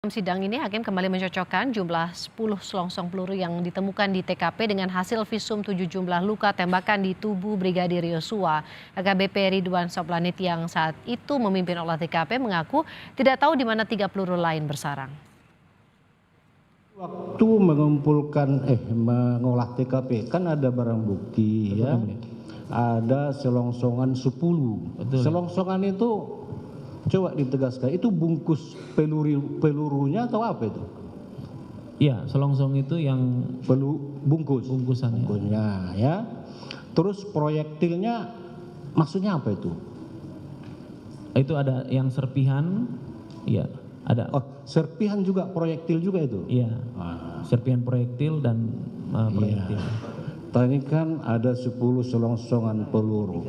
Dalam sidang ini, hakim kembali mencocokkan jumlah 10 selongsong peluru yang ditemukan di TKP dengan hasil visum 7 jumlah luka tembakan di tubuh Brigadir Yosua. AKBP Ridwan Soplanit yang saat itu memimpin olah TKP mengaku tidak tahu di mana 3 peluru lain bersarang. Waktu mengolah TKP kan ada barang bukti. Betul, ya. Ada selongsongan 10. Betul. Selongsongan itu coba ditegaskan, itu bungkus pelurunya atau apa itu? Iya, selongsong itu yang bungkusannya. Ya. Terus proyektilnya maksudnya apa itu? Itu ada yang serpihan, iya, ada. Oh, serpihan juga, proyektil juga itu? Iya, serpihan proyektil dan proyektil. Iya. Tadi kan ada 10 selongsongan peluru.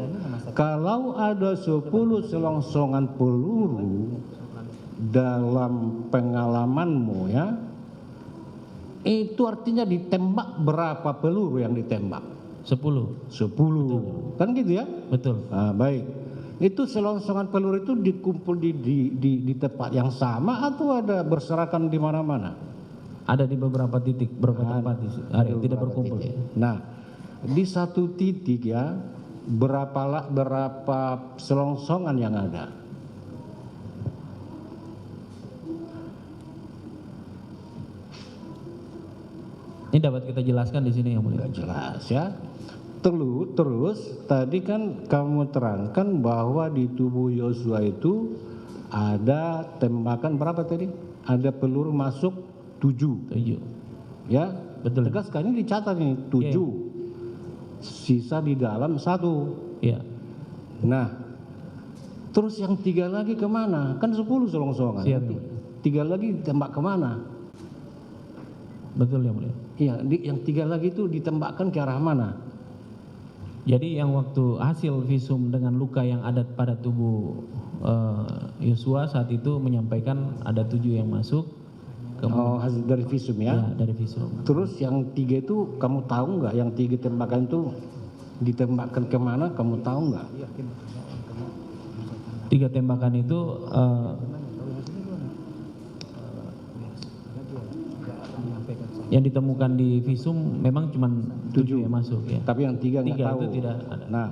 Kalau ada 10 selongsongan peluru dalam pengalamanmu, ya, itu artinya ditembak berapa peluru yang ditembak? 10. Betul. Kan gitu ya? Betul. Nah, baik. Itu selongsongan peluru itu dikumpul di tempat yang sama atau ada berserakan di mana-mana? Ada di beberapa titik, beberapa tempat tidak berkumpul. Titik. Nah, di satu titik, ya, berapa selongsongan yang ada? Ini dapat kita jelaskan di sini, yang mulia. Nggak jelas, ya. Terus tadi kan kamu terangkan bahwa di tubuh Yosua itu ada tembakan berapa tadi? Ada peluru masuk 7. Ya, betul. Tegaskan, ini dicatat ini 7. Yeah. Sisa di dalam 1. Iya. Nah, terus yang 3 lagi kemana? Kan 10 selongsongan. Siap, 3 lagi ditembak kemana? Betul, yang mulia. Iya, yang 3 lagi itu ditembakkan ke arah mana? Jadi yang waktu hasil visum dengan luka yang ada pada tubuh Yosua saat itu menyampaikan ada 7 yang masuk. Hasil dari visum, ya? Ya, dari visum. Terus yang 3 itu kamu tahu nggak? Yang 3 tembakan itu ditembakkan kemana? Kamu tahu nggak? 3 tembakan itu yang ditemukan di visum memang cuma 7 yang masuk, ya. Tapi yang 3 nggak tahu. Itu tidak ada. Nah,